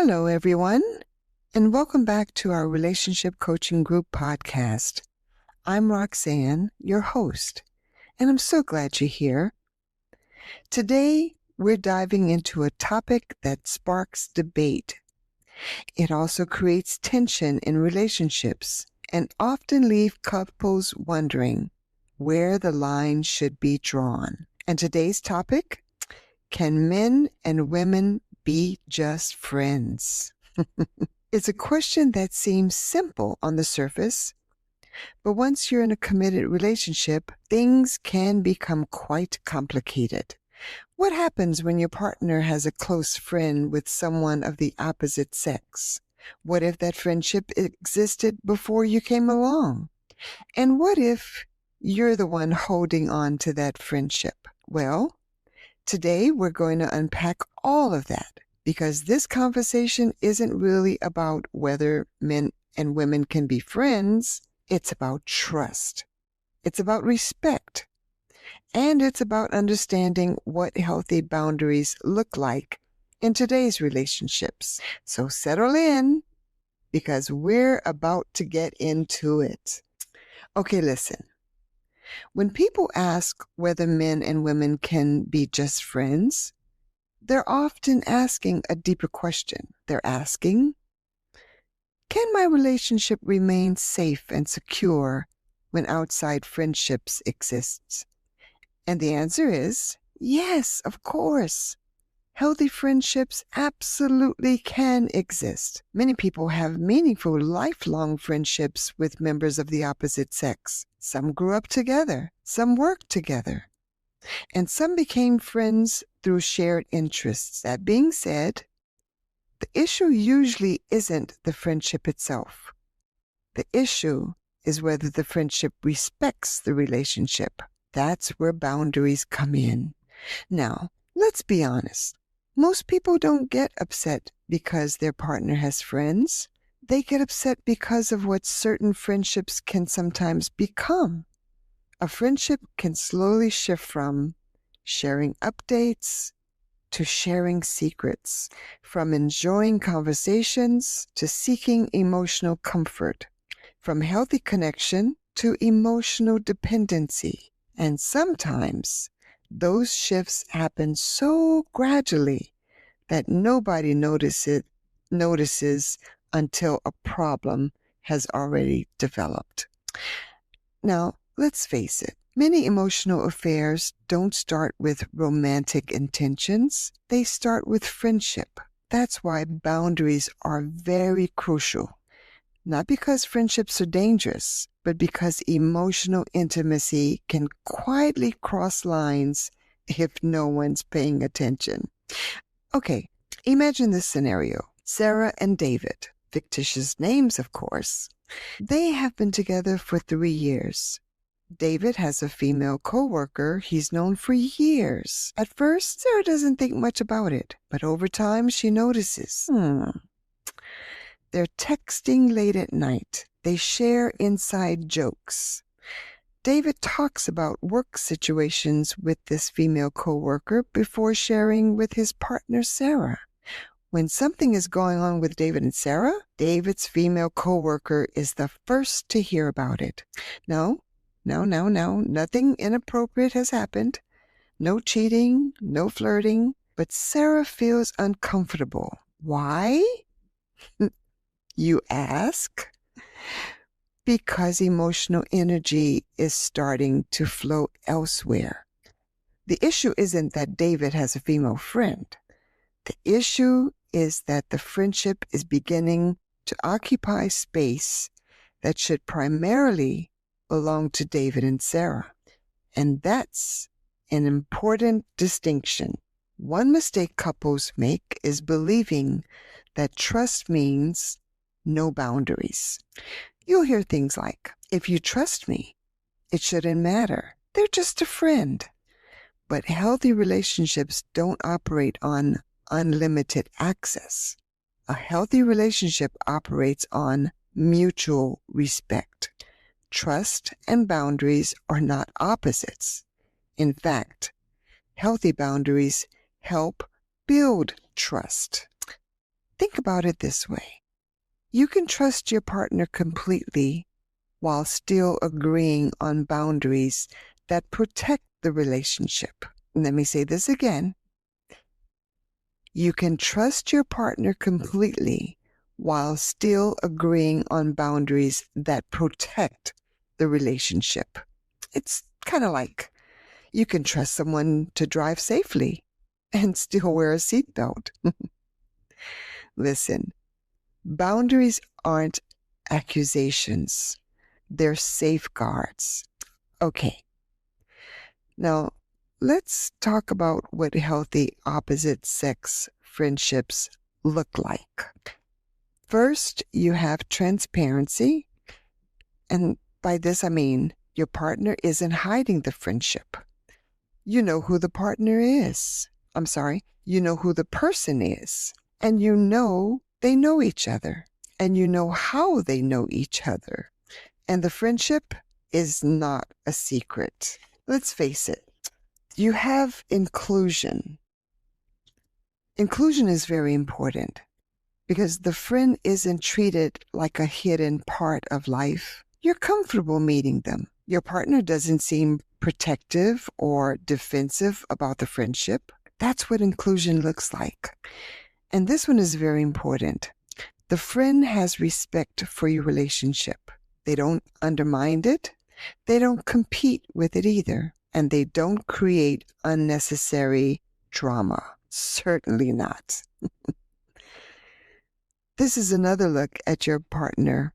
Hello, everyone, and welcome back to our Relationship Coaching Group podcast. I'm Roxanne, your host, and I'm so glad you're here. Today, we're diving into a topic that sparks debate. It also creates tension in relationships and often leaves couples wondering where the line should be drawn. And today's topic, can men and women be just friends? It's a question that seems simple on the surface, but once you're in a committed relationship, things can become quite complicated. What happens when your partner has a close friend with someone of the opposite sex? What if that friendship existed before you came along? And what if you're the one holding on to that friendship? Well, today we're going to unpack all of that, because this conversation isn't really about whether men and women can be friends. It's about trust. It's about respect. And it's about understanding what healthy boundaries look like in today's relationships. So settle in, because we're about to get into it. Okay, listen. When people ask whether men and women can be just friends, they're often asking a deeper question. They're asking, can my relationship remain safe and secure when outside friendships exist? And the answer is yes, of course. Healthy friendships absolutely can exist. Many people have meaningful, lifelong friendships with members of the opposite sex. Some grew up together. Some worked together. And some became friends through shared interests. That being said, the issue usually isn't the friendship itself. The issue is whether the friendship respects the relationship. That's where boundaries come in. Now, let's be honest. Most people don't get upset because their partner has friends. They get upset because of what certain friendships can sometimes become. A friendship can slowly shift from sharing updates to sharing secrets, from enjoying conversations to seeking emotional comfort, from healthy connection to emotional dependency. And sometimes those shifts happen so gradually that nobody notices until a problem has already developed. Now, let's face it. Many emotional affairs don't start with romantic intentions. They start with friendship. That's why boundaries are very crucial. Not because friendships are dangerous, but because emotional intimacy can quietly cross lines if no one's paying attention. Okay, imagine this scenario. Sarah and David, fictitious names, of course. They have been together for 3 years. David has a female coworker he's known for years. At first, Sarah doesn't think much about it, but over time she notices. They're texting late at night. They share inside jokes. David talks about work situations with this female coworker before sharing with his partner, Sarah. When something is going on with David and Sarah, David's female coworker is the first to hear about it. No, nothing inappropriate has happened. No cheating, no flirting, but Sarah feels uncomfortable. Why? You ask? Because emotional energy is starting to flow elsewhere. The issue isn't that David has a female friend. The issue is that the friendship is beginning to occupy space that should primarily belong to David and Sarah. And that's an important distinction. One mistake couples make is believing that trust means no boundaries. You'll hear things like, if you trust me, it shouldn't matter. They're just a friend. But healthy relationships don't operate on unlimited access. A healthy relationship operates on mutual respect. Trust and boundaries are not opposites. In fact, healthy boundaries help build trust. Think about it this way. You can trust your partner completely while still agreeing on boundaries that protect the relationship. Let me say this again. You can trust your partner completely while still agreeing on boundaries that protect the relationship. It's kind of like you can trust someone to drive safely and still wear a seatbelt. Listen, boundaries aren't accusations. They're safeguards. Okay. Now, let's talk about what healthy opposite sex friendships look like. First, you have transparency. And by this, I mean your partner isn't hiding the friendship. You know who the partner is. You know who the person is. And you know they know each other. And you know how they know each other. And the friendship is not a secret. Let's face it. You have inclusion. Inclusion is very important because the friend isn't treated like a hidden part of life. You're comfortable meeting them. Your partner doesn't seem protective or defensive about the friendship. That's what inclusion looks like. And this one is very important. The friend has respect for your relationship. They don't undermine it. They don't compete with it either. And they don't create unnecessary drama. Certainly not. This is another look at your partner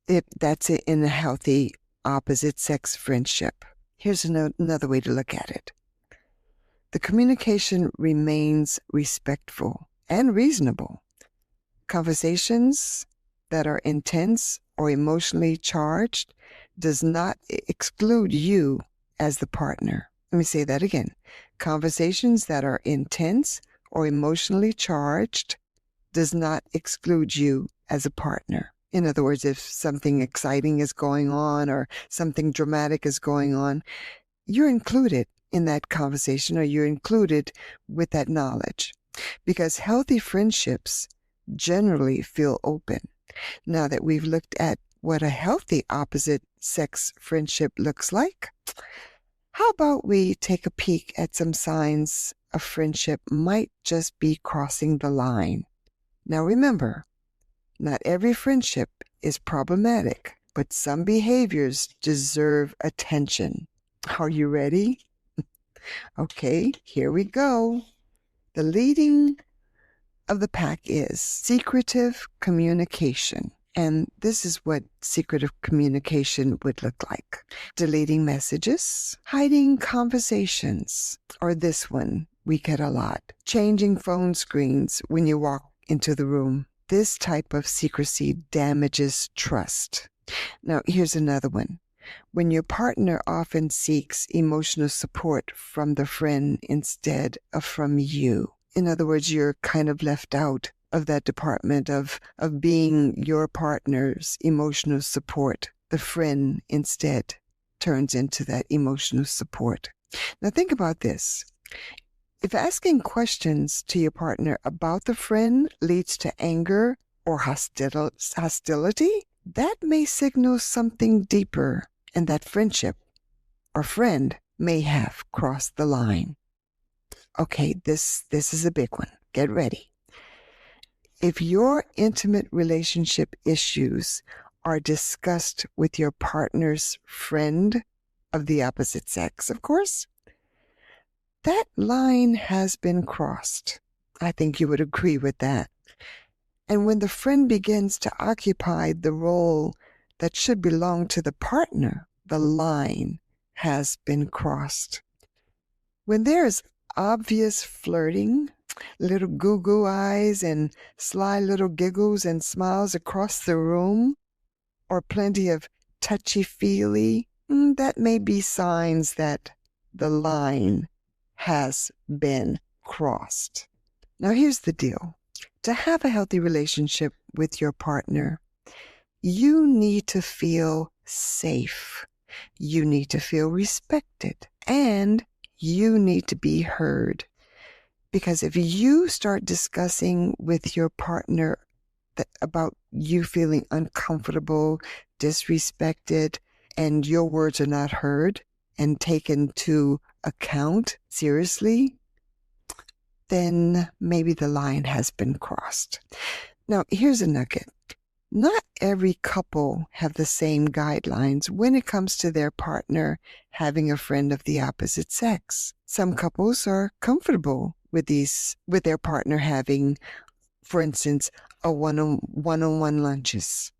if that's in a healthy opposite sex friendship. Here's another way to look at it. The communication remains respectful and reasonable. Conversations that are intense or emotionally charged does not exclude you as the partner. Let me say that again. Conversations that are intense or emotionally charged does not exclude you as a partner. In other words, if something exciting is going on or something dramatic is going on, you're included in that conversation or you're included with that knowledge. Because healthy friendships generally feel open. Now that we've looked at what a healthy opposite sex friendship looks like, how about we take a peek at some signs a friendship might just be crossing the line? Now remember, not every friendship is problematic, but some behaviors deserve attention. Are you ready? Okay, here we go. The leading of the pack is secretive communication. And this is what secretive communication would look like. Deleting messages, hiding conversations, or this one we get a lot. Changing phone screens when you walk into the room. This type of secrecy damages trust. Now, here's another one. When your partner often seeks emotional support from the friend instead of from you. In other words, you're kind of left out of that department of being your partner's emotional support. The friend instead turns into that emotional support. Now think about this. If asking questions to your partner about the friend leads to anger or hostility, that may signal something deeper, and that friendship or friend may have crossed the line. Okay, this is a big one. Get ready. If your intimate relationship issues are discussed with your partner's friend of the opposite sex, of course, that line has been crossed. I think you would agree with that. And when the friend begins to occupy the role that should belong to the partner, the line has been crossed. When there is obvious flirting, little goo-goo eyes and sly little giggles and smiles across the room, or plenty of touchy-feely, that may be signs that the line has been crossed. Now here's the deal. To have a healthy relationship with your partner, you need to feel safe. You need to feel respected. And you need to be heard. Because if you start discussing with your partner about you feeling uncomfortable, disrespected, and your words are not heard and taken to account seriously, then maybe the line has been crossed. Now, here's a nugget. Not every couple have the same guidelines when it comes to their partner having a friend of the opposite sex. Some couples are comfortable with their partner having, for instance, a one-on-one lunches.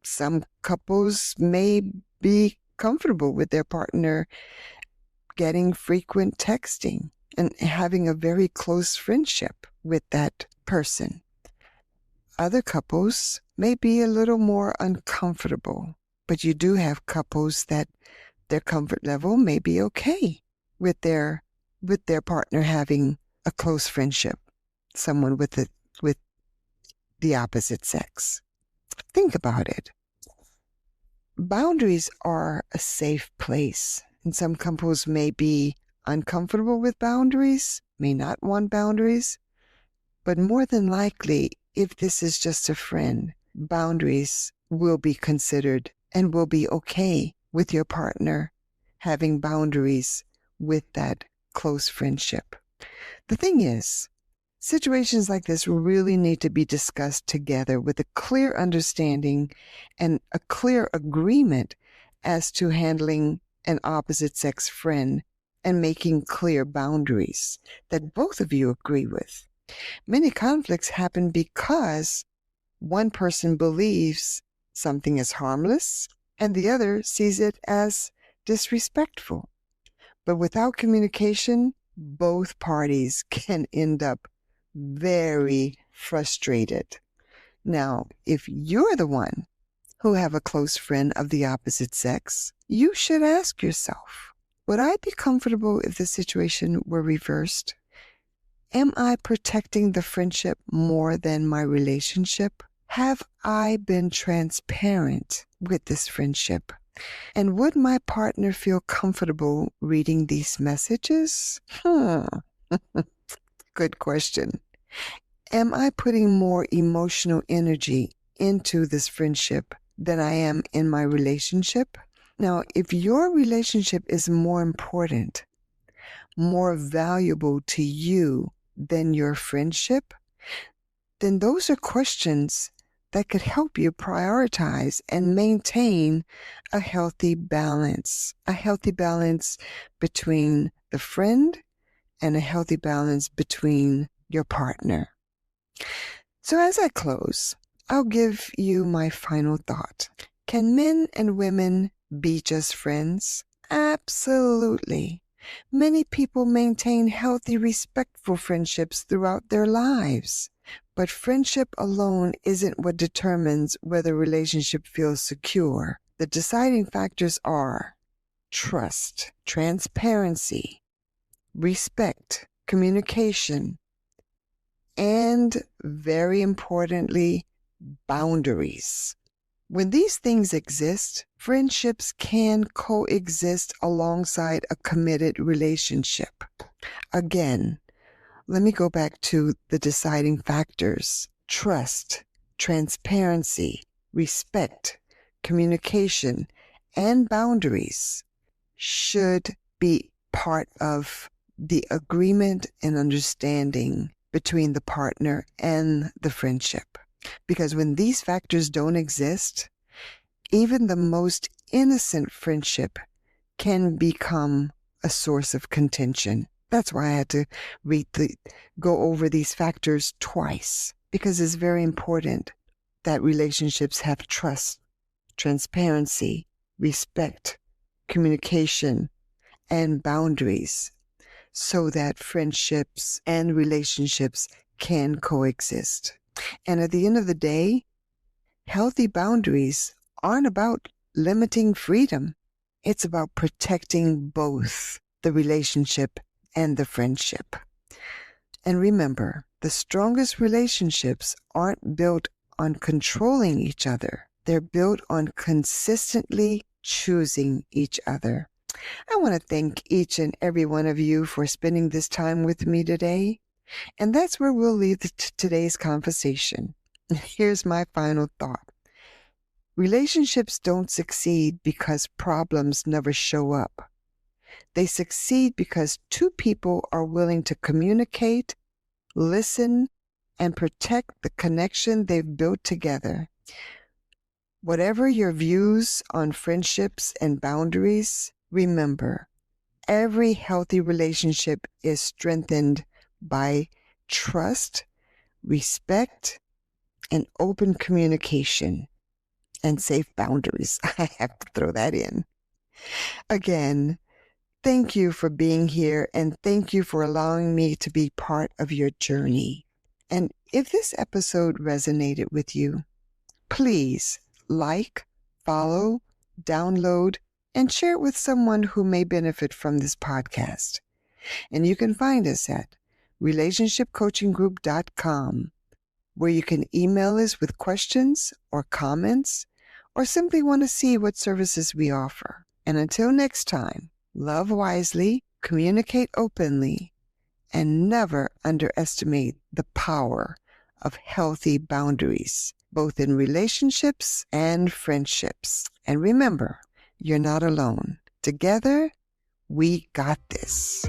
Some couples may be comfortable with their partner getting frequent texting and having a very close friendship with that person. Other couples may be a little more uncomfortable, but you do have couples that their comfort level may be okay with their partner having a close friendship, someone with the opposite sex. Think about it. Boundaries are a safe place, and some couples may be uncomfortable with boundaries, may not want boundaries, but more than likely, if this is just a friend, boundaries will be considered and will be okay with your partner having boundaries with that close friendship. The thing is, situations like this really need to be discussed together with a clear understanding and a clear agreement as to handling an opposite sex friend and making clear boundaries that both of you agree with. Many conflicts happen because one person believes something is harmless and the other sees it as disrespectful. But without communication, both parties can end up very frustrated. Now, if you're the one who have a close friend of the opposite sex, you should ask yourself, would I be comfortable if the situation were reversed? Am I protecting the friendship more than my relationship? Have I been transparent with this friendship? And would my partner feel comfortable reading these messages? Good question. Am I putting more emotional energy into this friendship than I am in my relationship? Now, if your relationship is more important, more valuable to you than your friendship, then those are questions that could help you prioritize and maintain a healthy balance between the friend and a healthy balance between your partner. So as I close, I'll give you my final thought. Can men and women be just friends? Absolutely. Many people maintain healthy, respectful friendships throughout their lives. But friendship alone isn't what determines whether a relationship feels secure. The deciding factors are trust, transparency, respect, communication, and very importantly, boundaries. When these things exist, friendships can coexist alongside a committed relationship. Again, let me go back to the deciding factors. Trust, transparency, respect, communication, and boundaries should be part of the agreement and understanding between the partner and the friendship. Because when these factors don't exist, even the most innocent friendship can become a source of contention. That's why I had to go over these factors twice, because it's very important that relationships have trust, transparency, respect, communication, and boundaries so that friendships and relationships can coexist. And at the end of the day, healthy boundaries aren't about limiting freedom. It's about protecting both the relationship and the friendship. And remember, the strongest relationships aren't built on controlling each other. They're built on consistently choosing each other. I want to thank each and every one of you for spending this time with me today. And that's where we'll leave today's conversation. Here's my final thought. Relationships don't succeed because problems never show up. They succeed because two people are willing to communicate, listen, and protect the connection they've built together. Whatever your views on friendships and boundaries, remember, every healthy relationship is strengthened by trust, respect, and open communication, and safe boundaries. I have to throw that in. Again, thank you for being here, and thank you for allowing me to be part of your journey. And if this episode resonated with you, please like, follow, download, and share it with someone who may benefit from this podcast. And you can find us at relationshipcoachinggroup.com, where you can email us with questions or comments, or simply want to see what services we offer. And until next time, love wisely, communicate openly, and never underestimate the power of healthy boundaries, both in relationships and friendships. And remember, you're not alone. Together, we got this.